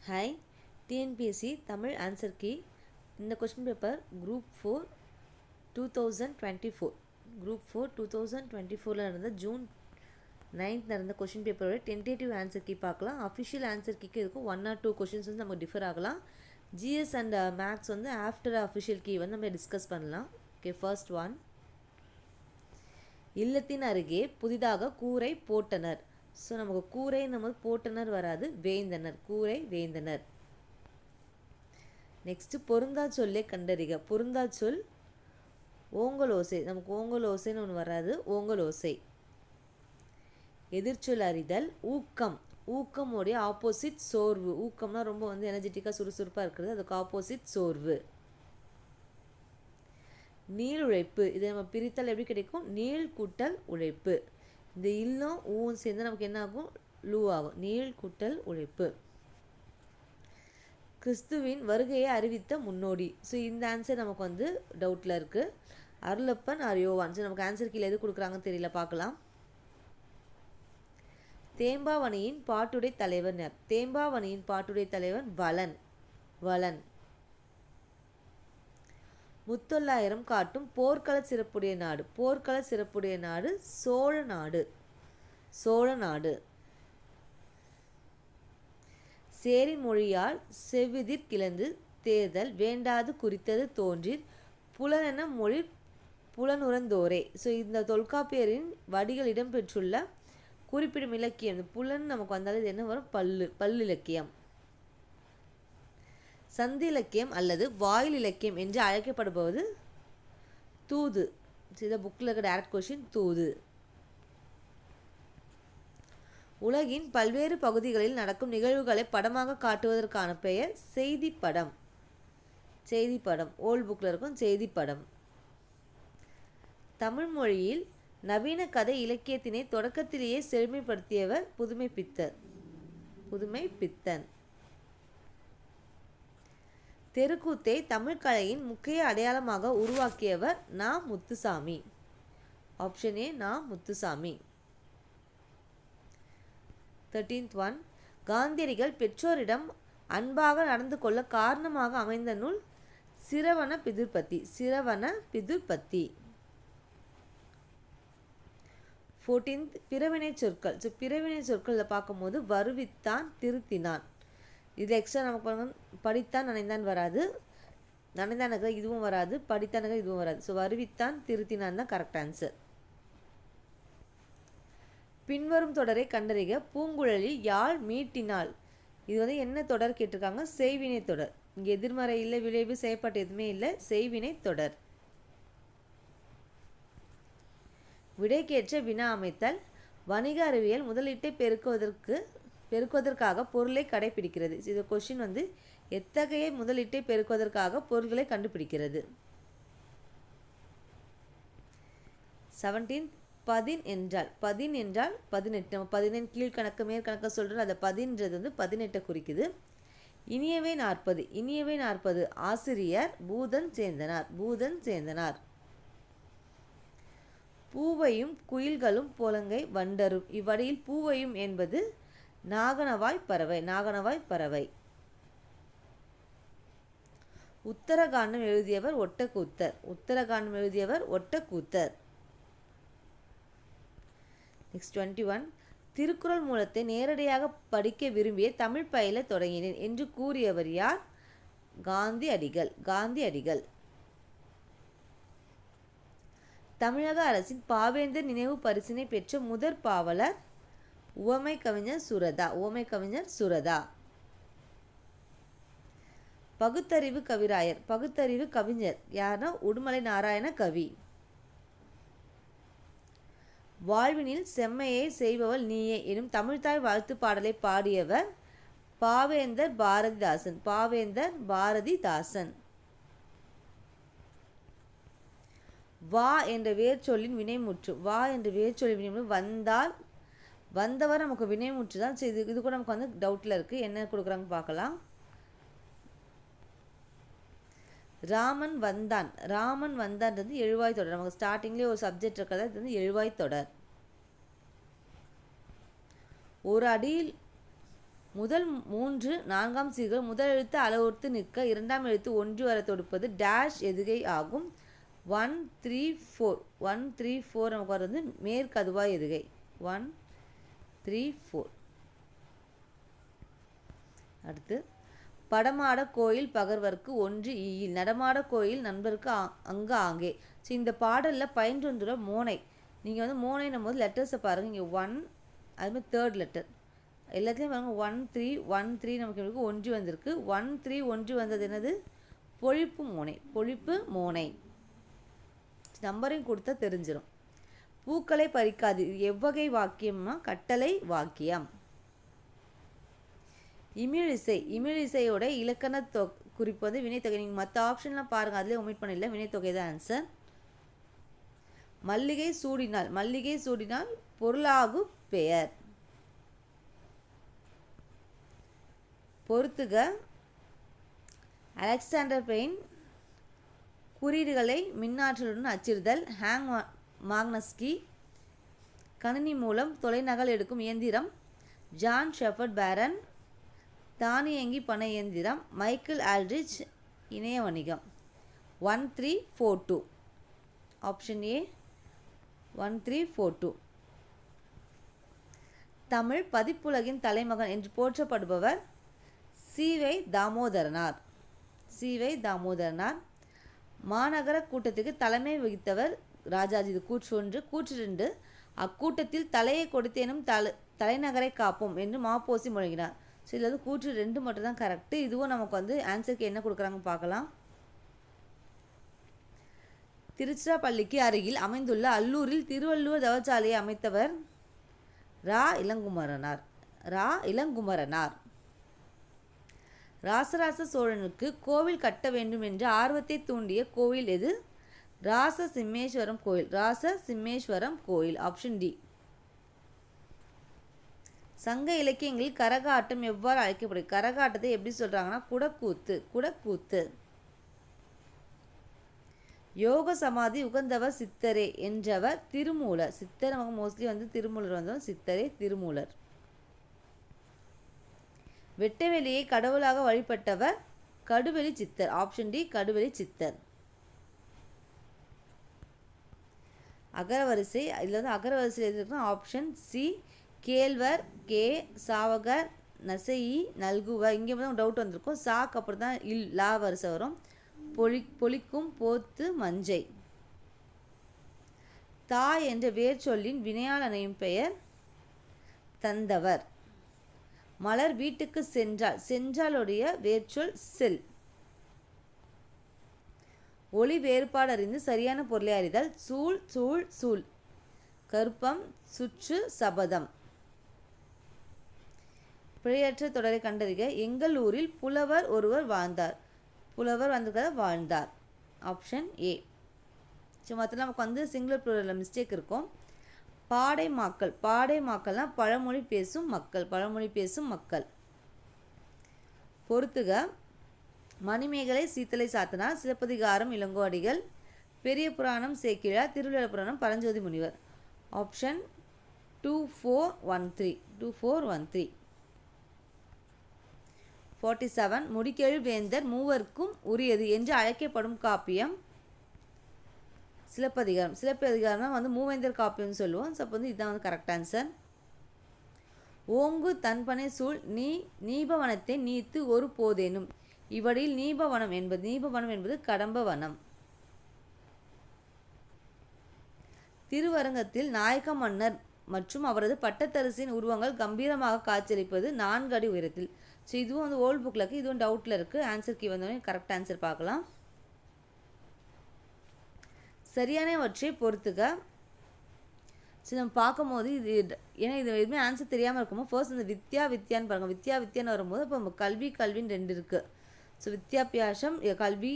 Hi, TNPSC Tamil answer key. இந்த question paper group 2024 நடந்த June 9th நடந்த கொஸ்டின் பேப்பரோட டென்டேட்டிவ் ஆன்சர் கீ பார்க்கலாம். அஃபிஷியல் ஆன்சர் கீக்கு இருக்கும் 1 or 2 கொஷின்ஸ் வந்து நமக்கு டிஃபர் ஆகலாம். ஜிஎஸ் அண்ட் மேக்ஸ் வந்து ஆஃப்டர் அஃபிஷியல் கீ வந்து நம்ம டிஸ்கஸ் பண்ணலாம். Okay, first one. இல்லத்தின் அருகே புதிதாக கூரை போட்டனர். ஸோ நமக்கு கூரை நம்ம போட்டனர் வராது, வேந்தனர், கூரை வேந்தனர். நெக்ஸ்ட்டு பொருந்தா சொல்லை கண்டறிக. பொருந்தா சொல் ஓங்கலோசை, நமக்கு ஓங்கலோசைன்னு ஒன்று வராது, ஓங்கலோசை. எதிர்ச்சொல் அறிதல் ஊக்கம். ஊக்கமுடைய ஆப்போசிட் சோர்வு. ஊக்கம்னா ரொம்ப வந்து எனர்ஜெட்டிக்காக சுறுசுறுப்பாக இருக்கிறது, அதுக்கு ஆப்போசிட் சோர்வு. நீள் உழைப்பு, இதை நம்ம பிரித்தால் எப்படி கிடைக்கும்? நீள் கூட்டல் உழைப்பு. இந்த இல்லம் ஊவும் சேர்ந்து நமக்கு என்ன ஆகும்? லூ ஆகும். நீள் கூட்டல் உழைப்பு. கிறிஸ்துவின் வருகையை அறிவித்த முன்னோடி. ஸோ இந்த ஆன்சர் நமக்கு வந்து டவுட்டில் இருக்குது. அருளப்பன் ஆர் யோவான். ஸோ நமக்கு ஆன்சர் கீழே எது கொடுக்குறாங்கன்னு தெரியல, பார்க்கலாம். தேம்பாவணியின் பாட்டுடை தலைவர் யார்? தேம்பாவணியின் பாட்டுடை தலைவன் வளன். வளன். முத்தொள்ளாயிரம் காட்டும் போர்க்கள சிறப்புடைய நாடு. போர்க்கள சிறப்புடைய நாடு சோழ நாடு. சோழ நாடு. சேரி மொழியால் செவ்விதிர் கிளந்து தேர்தல் வேண்டாது குறித்தது தோன்றிர் புலனென மொழி புலனுறந்தோரே. ஸோ இந்த தொல்காப்பியரின் வடிகள் இடம்பெற்றுள்ள குறிப்பிடும் இலக்கியம். புலன் நமக்கு வந்தாலும் இது என்ன வரும்? பல்லிலக்கியம். சந்தி இலக்கியம் அல்லது வாயில் இலக்கியம் என்று அழைக்கப்படுவது தூது. இதை புக்கில் இருக்க டைரக்ட் கொஸ்டின், தூது. உலகின் பல்வேறு பகுதிகளில் நடக்கும் நிகழ்வுகளை படமாக காட்டுவதற்கான பெயர் செய்தி படம். செய்தி படம் ஓல்ட் புக்கில் இருக்கும், செய்தி படம். தமிழ் மொழியில் நவீன கதை இலக்கியத்தினை தொடக்கத்திலேயே செழுமைப்படுத்தியவர் புதுமை பித்தர். புதுமை பித்தன். தெருக்கூத்தை தமிழ் கலையின் முக்கிய அடையாளமாக உருவாக்கியவர் நா. முத்துசாமி. ஆப்ஷன் ஏ, நா. முத்துசாமி. 13th one. காந்தியடிகள் பெற்றோரிடம் அன்பாக நடந்து கொள்ள காரணமாக அமைந்த நூல் சிரவண பிதுர்பத்தி. சிரவண பிதுர்பத்தி. 14th பிறவினை சொற்கள். ஸோ பிறவினை சொற்களில் பார்க்கும்போது வருவித்தான், திருத்தினான். இது எக்ஸ்ட்ரா நமக்கு படித்தான் நனைந்தான் வராது, நனைந்தானக இதுவும் வராது, படித்தானக இதுவும் வராது. ஸோ வருவித்தான் திருத்தினான் தான் கரெக்ட் ஆன்சர். பின்வரும் தொடரை கண்டறிக. பூங்குழலி யாழ் மீட்டினாள். இது வந்து என்ன தொடர் கேட்டிருக்காங்க? செய்வினை தொடர். இங்கே எதிர்மறை இல்லை, விளைவு செய்யப்பட்ட எதுவுமே இல்லை, செய்வினை தொடர். விடைக்கேற்ற வினா அமைத்தல். வணிக அறிவியல் முதலீட்டை பெருக்குவதற்காக பொருளை கடைபிடிக்கிறது. இது கொஸ்டின் வந்து எத்தகைய முதலீட்டை பெருக்குவதற்காக பொருள்களை கண்டுபிடிக்கிறது. 17th பதின் என்றால். பதின் என்றால் 18. நம்ம 15 கீழ்கணக்கு மேற்கணக்கு சொல்கிறோம், அதை பதின்றது வந்து 18 குறிக்குது. இனியவை 40. இனியவை 40 ஆசிரியர் பூதன் சேந்தனார். பூதன் சேந்தனார். பூவையும் குயில்களும் போலங்கை வண்டரும். இவ்வடியில் பூவையும் என்பது நாகனவாய் பறவை. நாகனவாய் பறவை. உத்தரகாண்டம் எழுதியவர் ஒட்டக்கூத்தர். உத்தரகாண்டம் எழுதியவர் ஒட்டக்கூத்தர். நெக்ஸ்ட் 21. திருக்குறள் மூலத்தை நேரடியாக படிக்க விரும்பிய தமிழ் பயில தொடங்கினேன் என்று கூறியவர் யார்? காந்தியடிகள். காந்தியடிகள். தமிழக அரசின் பாவேந்தர் நினைவு பரிசினை பெற்ற முதற் பாவலர் உவமை கவிஞர் சுரதா. உவமை கவிஞர் சுரதா. பகுத்தறிவு கவிராயர். பகுத்தறிவு கவிஞர் யாருன்னா உடுமலை நாராயண கவி. வாழ்வினில் செம்மையை செய்பவள் நீயே எனும் தமிழ்தாய் வாழ்த்து பாடலை பாடியவர் பாவேந்தர் பாரதிதாசன். பாவேந்தர் பாரதிதாசன். வா என்ற வேர்ச்சொல்லின் வினைமுற்று. வா என்ற வேர்ச்சொல்லின் வினைமுற்று வந்தால், வந்தவர் நமக்கு வினைமுற்று தான். சரி, இது கூட நமக்கு வந்து டவுட்டில் இருக்குது, என்ன கொடுக்குறாங்க பார்க்கலாம். ராமன் வந்தான். ராமன் வந்தான்றது எழுவாய் தொடர். நமக்கு ஸ்டார்டிங்லேயே ஒரு சப்ஜெக்ட் இருக்கிறதா, இது வந்து எழுவாய் தொடர். ஒரு அடியில் முதல் 3 4ஆம் சீர்கள் முதல் எழுத்து அளவுறுத்து நிற்க இரண்டாம் எழுத்து ஒன்றி வர தொடுப்பது டேஷ் எதுகை ஆகும். 1 3 4 1 3 4 நமக்கு வர்றது மேற்கதுவாய் எதுகை. 1 3 4. அடுத்து படமாட கோயில் பகர்வர்க்கு ஒன்று ஈயில் நடமாட கோயில் நண்பருக்கு அங்கு ஆங்கே. ஸோ இந்த பாடலில் பயின்று வந்துள்ள மோனை நீங்கள் வந்து மோனைன்னும் போது லெட்டர்ஸை பாருங்கள். இங்கே 1 அதுமாதிரி தேர்ட் லெட்டர் எல்லாத்துலேயும் பாருங்கள் 1 3 1 3 நமக்கு ஒன்றி வந்திருக்கு. 1 3 ஒன்றி வந்தது என்னது? பொழிப்பு மோனை. பொழிப்பு மோனை நம்பரையும் கொடுத்தா தெரிஞ்சிடும். பூக்களை பறிக்காது இது எவ்வகை வாக்கியம்னா கட்டளை வாக்கியம். இமிழிசை இமிழிசையோட இலக்கண குறிப்பு வந்து வினைத்தொகை. நீங்கள் மற்ற ஆப்ஷன்லாம் பாருங்கள், அதிலே ஒமிட் பண்ணிடல, வினைத்தொகை தான் ஆன்சர். மல்லிகை சூடினால் மல்லிகை சூடினால் பொருளாகு பெயர். பொறுத்துக அலெக்சாண்டர் பெயின் குறியீடுகளை மின்னாற்றலுடன் அச்சிடுதல். ஹேங் மாக்னஸ்கி கணினி மூலம் தொலைநகல் எடுக்கும் இயந்திரம். ஜான் ஷெஃபர்ட் பேரன் தானியங்கி பண இயந்திரம். மைக்கேல் ஆல்ட்ரிச் இணைய வணிகம். 1342 ஆப்ஷன் ஏ 1342. தமிழ் பதிப்புலகின் தலைமகன் என்று போற்றப்படுபவர் சி.வை. தாமோதரனார். சி.வை. தாமோதரனார். மாநகர கூட்டத்துக்கு தலைமை வகித்தவர் ராஜாஜி. இது கூற்று 1. கூற்று 2, அக்கூட்டத்தில் தலையை கொடுத்தேனும் தலைநகரை காப்போம் என்று மாப்போசி முழங்கினார். ஸோ இதில் வந்து கூற்று 2 மட்டும் தான் கரெக்டு. இதுவும் நமக்கு வந்து ஆன்சருக்கு என்ன கொடுக்குறாங்க பார்க்கலாம். திருச்சிராப்பள்ளிக்கு அருகில் அமைந்துள்ள அல்லூரில் திருவள்ளுவர் தவசாலையை அமைத்தவர் ரா. இளங்குமரனார். ரா. இளங்குமரனார். ராசராச சோழனுக்கு கோவில் கட்ட வேண்டும் என்ற ஆர்வத்தை தூண்டிய கோவில் எது? ராச சிம்மேஸ்வரம் கோயில். ராச சிம்மேஸ்வரம் கோயில். Option D. சங்க இலக்கியங்களில் கரகாட்டம் எவ்வாறு அழைக்கப்படுது? கரகாட்டத்தை எப்படி சொல்றாங்கன்னா குடக்கூத்து. குடக்கூத்து. யோக சமாதி உகந்தவர் சித்தரே என்றவர் திருமூலர். சித்தர் நமக்கு மோஸ்ட்லி வந்து திருமூலர் வந்தோம். சித்தரே திருமூலர். வெட்டவெளியை கடவுளாக வழிபட்டவர் கடுவெளி சித்தர். Option D. கடுவெளி சித்தர். அகரவரிசை இதில் வந்து அகரவரிசை எது இருக்குன்னா ஆப்ஷன் சி. கேழ்வர் கே சாவகர் நசையி நல்குவர். இங்கே வந்து டவுட் வந்திருக்கும். சாக்கு அப்புறம் தான் லா வரிசை வரும். பொலிக்கும் போத்து மஞ்சை. தாய் என்ற வேர் சொல்லின் வினையால் அணையும் பெயர் தந்தவர். மலர் வீட்டுக்கு சென்றால் சென்றாலுடைய வேர்ச்சொல் செல். ஒளி வேறுபாடு அறிந்து சரியான பொருளை அறிதல். சூழ் சூழ் சூழ். கருப்பம் சுற்று சபதம். பிழையற்ற தொடரை கண்டறிக. எங்கள் ஊரில் புலவர் ஒருவர் வாழ்ந்தார். புலவர் வந்திருக்கார் வாழ்ந்தார். Option A. ஸோ மற்ற நமக்கு வந்து சிங்குலர் ப்ளூரலில் மிஸ்டேக் இருக்கும். பாடை மாக்கள். பாடை மாக்கள்னால் பழமொழி பேசும் மக்கள். பழமொழி பேசும் மக்கள். பொறுத்துக மணிமேகலை சீத்தலை சாத்தனார். சிலப்பதிகாரம் இளங்கோவடிகள். பெரிய புராணம் சேக்கிழார். திருவிழா புராணம் பரஞ்சோதி முனிவர். ஆப்ஷன் 2413. 2413. 47 முடிக்கெழு வேந்தர் மூவர்க்கும் உரியது என்று அழைக்கப்படும் காப்பியம் சிலப்பதிகாரம். சிலப்பதிகாரம் வந்து மூவேந்தர் காப்பியம்னு சொல்லுவோம். ஸோ அப்போ வந்து இதுதான் வந்து கரெக்ட் ஆன்சர். ஓங்கு தன்பனை சூழ் நீபவனத்தை நீத்து ஒரு போதேனும். இவ்வடியில் நீபவனம் என்பது கடம்ப வனம். திருவரங்கத்தில் நாயக்க மன்னர் மற்றும் அவரது பட்டத்தரசின் உருவங்கள் கம்பீரமாக காட்சியளிப்பது 4 அடி உயரத்தில். ஸோ இதுவும் வந்து ஓல்டு புக்கில் இருக்குது. இதுவும் டவுட்டில் இருக்குது. ஆன்சர் கீ வந்தோடனே கரெக்ட் ஆன்சர் பார்க்கலாம். சரியானவற்றை பொறுத்துக. சரி நம்ம பார்க்கும்போது இது ஏன்னா இது எதுவுமே ஆன்சர் தெரியாமல் இருக்கும்போது ஃபர்ஸ்ட் இந்த வித்யான்னு பாருங்கள். வித்யான்னு வரும்போது இப்போ நம்ம கல்வின்னு 2 இருக்குது. ஸோ வித்யாபியாசம் கல்வி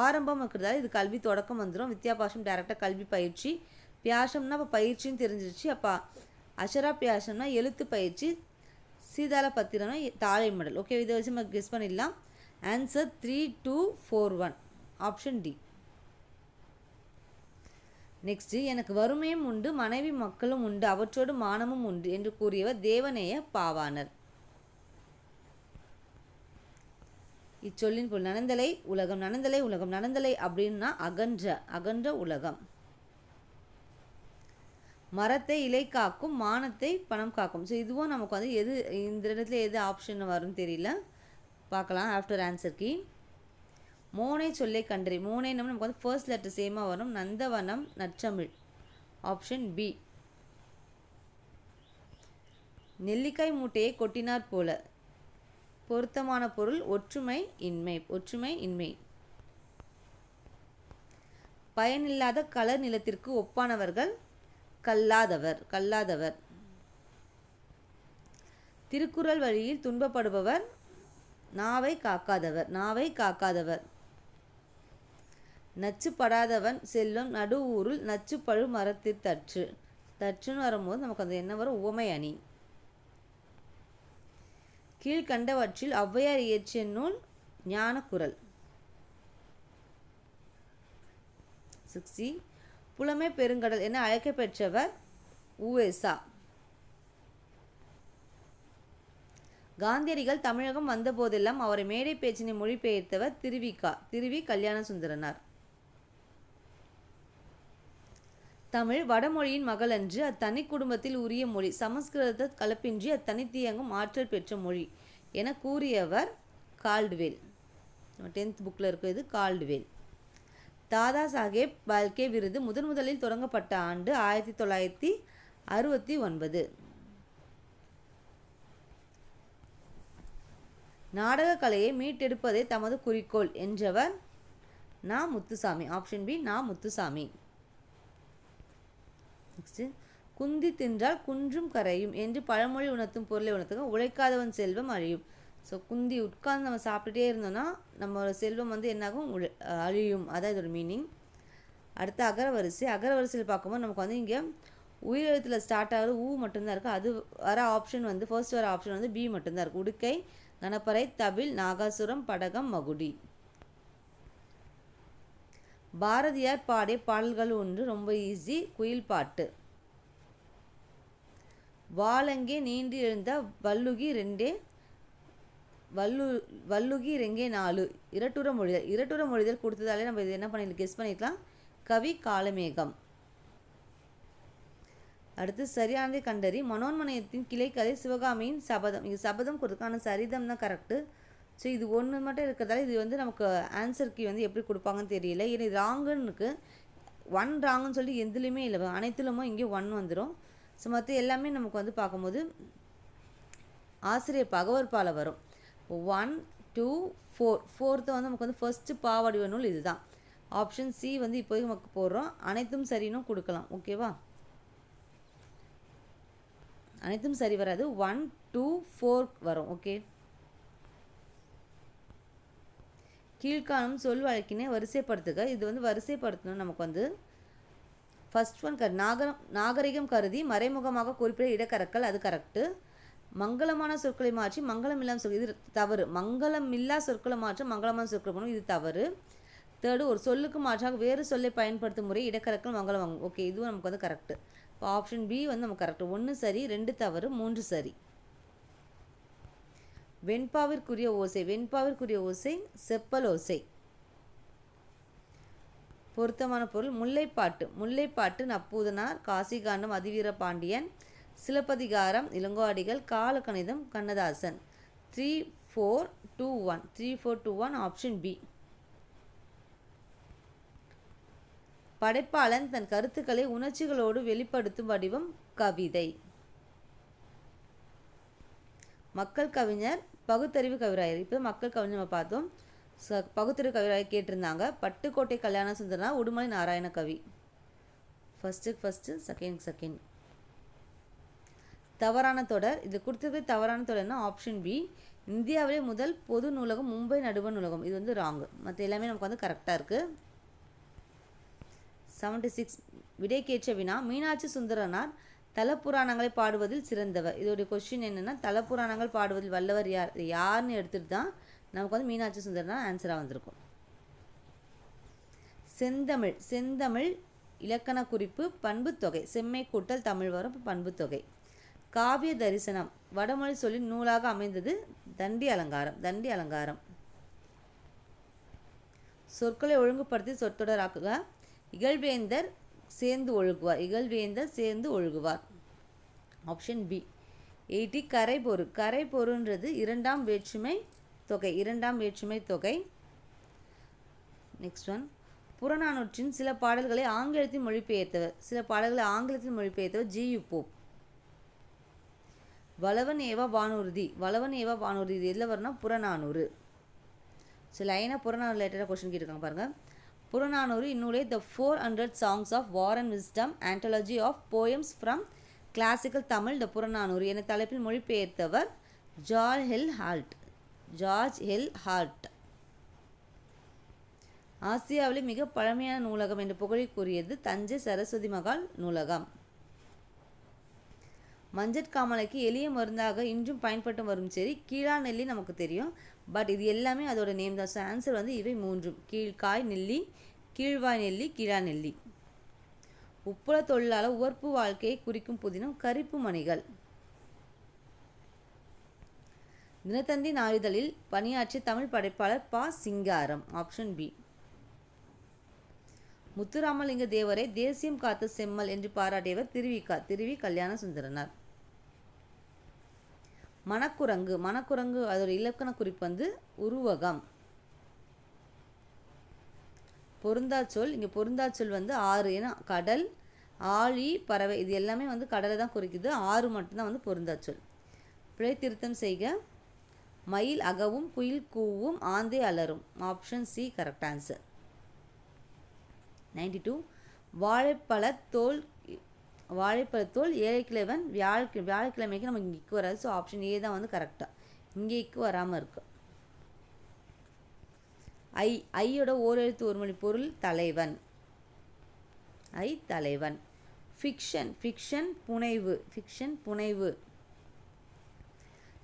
ஆரம்பம் இருக்கிறதால இது கல்வி தொடக்கம் வந்துடும். வித்யாபாசம் டேரெக்டாக கல்வி பயிற்சி. பியாசம்னா இப்போ பயிற்சின்னு தெரிஞ்சிருச்சு. அப்போ அஷரா பியாசம்னா எழுத்து பயிற்சி. சீதால பத்திரம்னா தாழை மடல். ஓகே, இதை வச்சு நம்ம கெஸ் பண்ணிடலாம். ஆன்சர் 3241. Option D. நெக்ஸ்ட்டு எனக்கு வறுமையும் உண்டு மனைவி மக்களும் உண்டு அவற்றோடு மானமும் உண்டு என்று கூறியவர் தேவநேய பாவாணர். இச்சொல்லின் பொருள் நனந்தலை உலகம். நனந்தலை உலகம். நனந்தலை அப்படின்னா அகன்ற உலகம். மரத்தை இலை காக்கும், மானத்தை பணம் காக்கும். ஸோ இதுவும் நமக்கு வந்து எது இந்த இடத்துல எது ஆப்ஷன் வரும்னு தெரியல, பார்க்கலாம் ஆஃப்டர் ஆன்சர் கீ. மோனை சொல்லை கண்டறி. மோனை நமக்கு வந்து ஃபர்ஸ்ட் லெட்டர் சேமாக வரும். நந்தவனம் நற்றமிழ். Option B. நெல்லிக்காய் மூட்டையை கொட்டினார் போல. பொருத்தமான பொருள் ஒற்றுமை இன்மை. பயனில்லாத கலர் நிலத்திற்கு ஒப்பானவர்கள் கல்லாதவர். திருக்குறள் வழியில் துன்பப்படுபவர் நாவை காக்காதவர். நச்சுப்படாதவன் செல்வம் நடு ஊருள் நச்சுப்பழு மரத்தில் தற்றுன்னு வரும்போது நமக்கு அது என்ன வரும்? உவமை அணி. கீழ்கண்டவற்றில் ஔவையார் இயற்றிய நூல் ஞானக்குறள். 60. புலமை பெருங்கடல் என அழைக்கப்பெற்றவர் உவேசா. காந்தியடிகள் தமிழகம் வந்தபோதெல்லாம் அவரை மேடை பேச்சினை மொழிபெயர்த்தவர் திருவி கல்யாண சுந்தரனார். தமிழ் வடமொழியின் மகளன்று, அத்தனி குடும்பத்தில் உரிய மொழி, சமஸ்கிருத கலப்பின்றி அத்தனித்தியங்கும் ஆற்றல் பெற்ற மொழி என கூறியவர் கால்டுவேல். 10th புக்கில் இருக்கிறது கால்டுவேல். தாதா சாஹேப் பால்கே விருது முதலில் தொடங்கப்பட்ட ஆண்டு 1969. நாடக கலையை மீட்டெடுப்பதே தமது குறிக்கோள் என்றவர் நா. முத்துசாமி. ஆப்ஷன் பி நா. முத்துசாமி. நெக்ஸ்ட், குந்தி தின்றால் குன்றும் கரையும் என்று பழமொழி உணர்த்தும் பொருளை உணர்த்துங்க. உழைக்காதவன் செல்வம் அழியும். ஸோ குந்தி உட்கார்ந்து நம்ம சாப்பிட்டுட்டே இருந்தோம்னா நம்மளோட செல்வம் வந்து என்னாகும்? அழியும். அதான் இதோட மீனிங். அடுத்து அகரவரிசையில் பார்க்கும்போது நமக்கு வந்து இங்கே உயிரெழுத்தில் ஸ்டார்ட் ஆகுது ஊ மட்டும்தான் இருக்குது. அது வர ஆப்ஷன் வந்து ஃபர்ஸ்ட் வர ஆப்ஷன் வந்து பி மட்டும்தான் இருக்குது. உடுக்கை, கணப்பறை, தவில், நாகாசுரம், படகம், மகுடி. பாரதியார் பாடிய பாடல்கள் ஒன்று ரொம்ப ஈஸி, குயில் பாட்டு. வாளங்கே நீண்டு எழுந்த வல்லுகி ரெங்கே 4. இரட்டுற மொழிதல் கொடுத்ததாலே நம்ம இது என்ன பண்ணிடலாம்? கெஸ் பண்ணிக்கலாம். கவி காலமேகம். அடுத்து சரியானதை கண்டறி. மனோன்மணியத்தின் கிளைக்கதை சிவகாமியின் சபதம். இது சபதம் கொடுத்துருக்கான சரிதம் தான் கரெக்டு. ஸோ இது ஒன்று மட்டும் இருக்கிறதால இது வந்து நமக்கு ஆன்சருக்கு வந்து எப்படி கொடுப்பாங்கன்னு தெரியல. ஏன்னா இது ராங்குன்னு இருக்குது. 1 ராங்குன்னு சொல்லி எதுலேயுமே இல்லை, அனைத்துலுமோ இங்கே 1 வந்துடும். ஸோ மற்ற எல்லாமே நமக்கு வந்து பார்க்கும்போது ஆசிரியர் பகவற்பால வரும். 1, 2, 4. 4th வந்து நமக்கு வந்து ஃபர்ஸ்ட் பாவடிவ நூல் இதுதான். ஆப்ஷன் சி வந்து இப்போதைக்கு நமக்கு போடுறோம். அனைத்தும் சரினும் கொடுக்கலாம். ஓகேவா? அனைத்தும் சரி வராது. 1, 2, 4 வரும். ஓகே. கீழ்காணும் சொல் வழக்கினை வரிசைப்படுத்துக. இது வந்து வரிசைப்படுத்தணும். நமக்கு வந்து ஃபர்ஸ்ட் ஒன் நாகரிகம் கருதி மறைமுகமாக குறிப்பிட இடக்கரக்கல், அது கரெக்டு. மங்களமான சொற்களை மாற்றி மங்களமில்லாத சொற்கள், இது தவறு. மங்களமில்லா சொற்களை மாற்ற மங்களமான சொற்கள் போகணும், இது தவறு. தேர்டு, ஒரு சொல்லுக்கு மாற்றாக வேறு சொல்லை பயன்படுத்தும் முறை இடக்கரக்கல் மங்களம். ஓகே, இதுவும் நமக்கு வந்து கரெக்டு. இப்போ ஆப்ஷன் பி வந்து நமக்கு கரெக்டு. 1 சரி, 2 தவறு, 3 சரி. வெண்பாவிற்குரிய ஓசை செப்பல் ஓசை. பொருத்தமான பொருள் முல்லைப்பாட்டு நப்பூதனார், காசிகாண்டம் அதிவீர பாண்டியன், சிலப்பதிகாரம் இளங்கோஅடிகள், காலக்கணிதம் கண்ணதாசன். 3, 4, 2, 1 option B. படைப்பாளன் தன் கருத்துக்களை உணர்ச்சிகளோடு வெளிப்படுத்தும் வடிவம் கவிதை. மக்கள் கவிஞர் பகுத்தறிவு கவிராயர். இப்போ மக்கள் கவிஞர் நம்ம பார்த்தோம். பகுத்தறிவு கவிராயர் கேட்டிருந்தாங்க. பட்டுக்கோட்டை கல்யாண சுந்தரனா, உடுமலை நாராயண கவி. First second. தவறான தொடர். இது கொடுத்துருக்க தவறான தொடர்னா ஆப்ஷன் பி. இந்தியாவிலே முதல் பொது நூலகம் மும்பை நடுவண் நூலகம். இது வந்து ராங்கு. மற்ற எல்லாமே நமக்கு வந்து கரெக்டாக இருக்குது. 76 விடைக்கேற்ற வினா. மீனாட்சி சுந்தரனார் தலப்புராணங்களை பாடுவதில் சிறந்தவர். இதோடைய கொஸ்டின் என்னென்னா, தலப்புராணங்கள் பாடுவதில் வல்லவர் யாருன்னு எடுத்துகிட்டு தான் நமக்கு வந்து மீனாட்சி சுந்தரனார் ஆன்சராக வந்திருக்கும். செந்தமிழ் இலக்கண குறிப்பு பண்புத்தொகை. செம்மை கூட்டல் தமிழ் வரும், பண்புத்தொகை. காவிய தரிசனம் வடமொழி சொல்லின் நூலாக அமைந்தது தண்டி அலங்காரம். சொற்களை ஒழுங்குபடுத்தி சொற்றொடராக்குக. இகழ்வேந்தர் சேர்ந்து ஒழுகுவார். இகழ்வேந்தர் சேர்ந்து ஒழுகுவார். Option B. 80 கரைபொரு. கரைபொருன்றது இரண்டாம் வேற்றுமை தொகை. இரண்டாம் வேற்றுமை தொகை. Next one. புறநானூற்றின் சில பாடல்களை ஆங்கிலத்தில் மொழிபெயர்த்தவர். சில பாடல்களை ஆங்கிலத்தில் மொழிபெயர்த்தவர் ஜி.யு. போப். வளவன் ஏவா வானூர்தி. வளவன் ஏவா வானூர்தி இது எதில் வரும்னா புறநானூறு. ஸோ லைனாக புறநானூறு ரிலேட்டடாக கொஸ்டின் கேட்டிருக்காங்க பாருங்கள். புறநானூறு இந்நூலே the 400 songs of war and wisdom anthology of poems from classical Tamil the Purananuru என தலைப்பில் மொழிபெயர்த்தவர் ஜார்ஜ் எல் ஹார்ட். ஆசியாவிலே மிக பழமையான நூலகம் என்று புகழிற்குரியது தஞ்சை சரஸ்வதி மகால் நூலகம். மஞ்சட்காமலைக்கு எளிய மருந்தாக இன்றும் பயன்பட்டு வரும் செடி கீழா நெல்லி நமக்கு தெரியும். பட் இது எல்லாமே அதோட நேம் தான். ஸோ ஆன்சர் வந்து இவை மூன்றும். கீழ்காய் நெல்லி, கீழ்வாய் நெல்லி, கீழா நெல்லி. உப்புல தொழிலாளர் உவர்ப்பு வாழ்க்கையை குறிக்கும் புதினம் கரிப்பு மணிகள். தினத்தந்தி நாளிதழில் பணியாற்றிய தமிழ் படைப்பாளர் ப. சிங்காரம். Option B. முத்துராமலிங்க தேவரை தேசியம் காத்த செம்மல் என்று பாராட்டியவர் திருவி கல்யாண சுந்தரனார். மணக்குரங்கு. மணக்குரங்கு அதோட இலக்கண குறிப்பு வந்து உருவகம். பொருந்தாச்சொல். இங்கே பொருந்தாச்சொல் வந்து 6. ஏன்னா கடல், ஆழி, பறவை இது எல்லாமே வந்து கடலை தான் குறிக்குது. 6 மட்டும்தான் வந்து பொருந்தாச்சொல். பிழை திருத்தம் செய்க. மயில் அகவும், குயில் கூவும், ஆந்தை அலரும். Option C correct answer. 92. வாழைப்பழத்தோல் ஏழைக்கிழவன் வியாழக்கிழமைக்கு நமக்கு இங்கே இக்கு வராது. ஸோ ஆப்ஷன் ஏ தான் வந்து கரெக்டாக. இங்கே இக்கு வராமல் இருக்கு. ஐயோட ஓரெழுத்து ஒரு மொழி பொருள் தலைவன். தலைவன். ஃபிக்ஷன் புனைவு.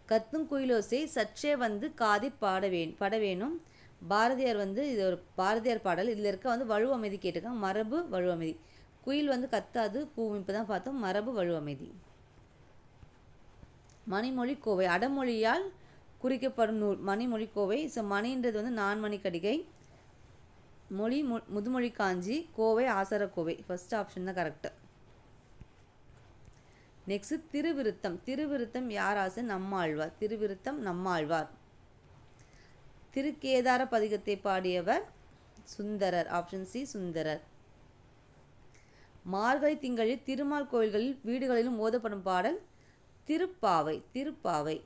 கத்தும் குயிலோசை சற்றே வந்து காதில் பட வேணும். பாரதியார் வந்து இது ஒரு பாரதியார் பாடல். இதில் இருக்க வந்து வலு அமைதி கேட்டிருக்காங்க. மரபு வலு அமைதி. குயில் வந்து கத்தாது கூவும். இப்போ தான் பார்த்தோம் மரபு வலு அமைதி. மணிமொழி கோவை அடமொழியால் குறிக்கப்படும் நூல் மணிமொழி கோவை. ஸோ மணின்றது வந்து 4 மணி கடிகை. மொழி முதுமொழி காஞ்சி. கோவை ஆசார கோவை. ஃபர்ஸ்ட் ஆப்ஷன் தான் கரெக்டு. நெக்ஸ்ட் திருவிருத்தம் யார் ஆசை? நம்மாழ்வார். திருக்கேதார பதிகத்தை பாடியவர் சுந்தரர். Option C Sundarar. மார்கழி திங்களில் திருமால் கோயில்களில் வீடுகளிலும் ஓதப்படும் பாடல் திருப்பாவை.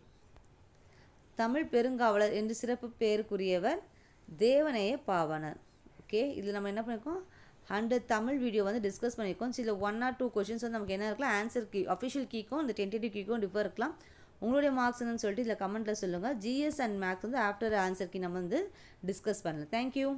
தமிழ் பெருங்காவலர் என்று சிறப்பு பெயருக்குரியவர் தேவநேய பாவாணர். ஓகே, இதில் நம்ம என்ன பண்ணியிருக்கோம் 100 தமிழ் வீடியோ வந்து டிஸ்கஸ் பண்ணியிருக்கோம். சில 1 or 2 கொஷின்ஸ் வந்து நமக்கு என்ன இருக்கலாம் ஆன்சர் கீ அஃபிஷியல் கீக்கும் இந்த டென்டேட்டிவ் கீக்கும் டிஃபர் இருக்கலாம். உங்களுடைய மார்க்ஸ் என்னன்னு சொல்லிட்டு இதில் கமெண்ட்டில் சொல்லுங்கள். ஜிஎஸ் அண்ட் மேக்ஸ் வந்து ஆஃப்டர் ஆன்சர் கீ நம்ம வந்து டிஸ்கஸ் பண்ணலாம். தேங்க்யூ.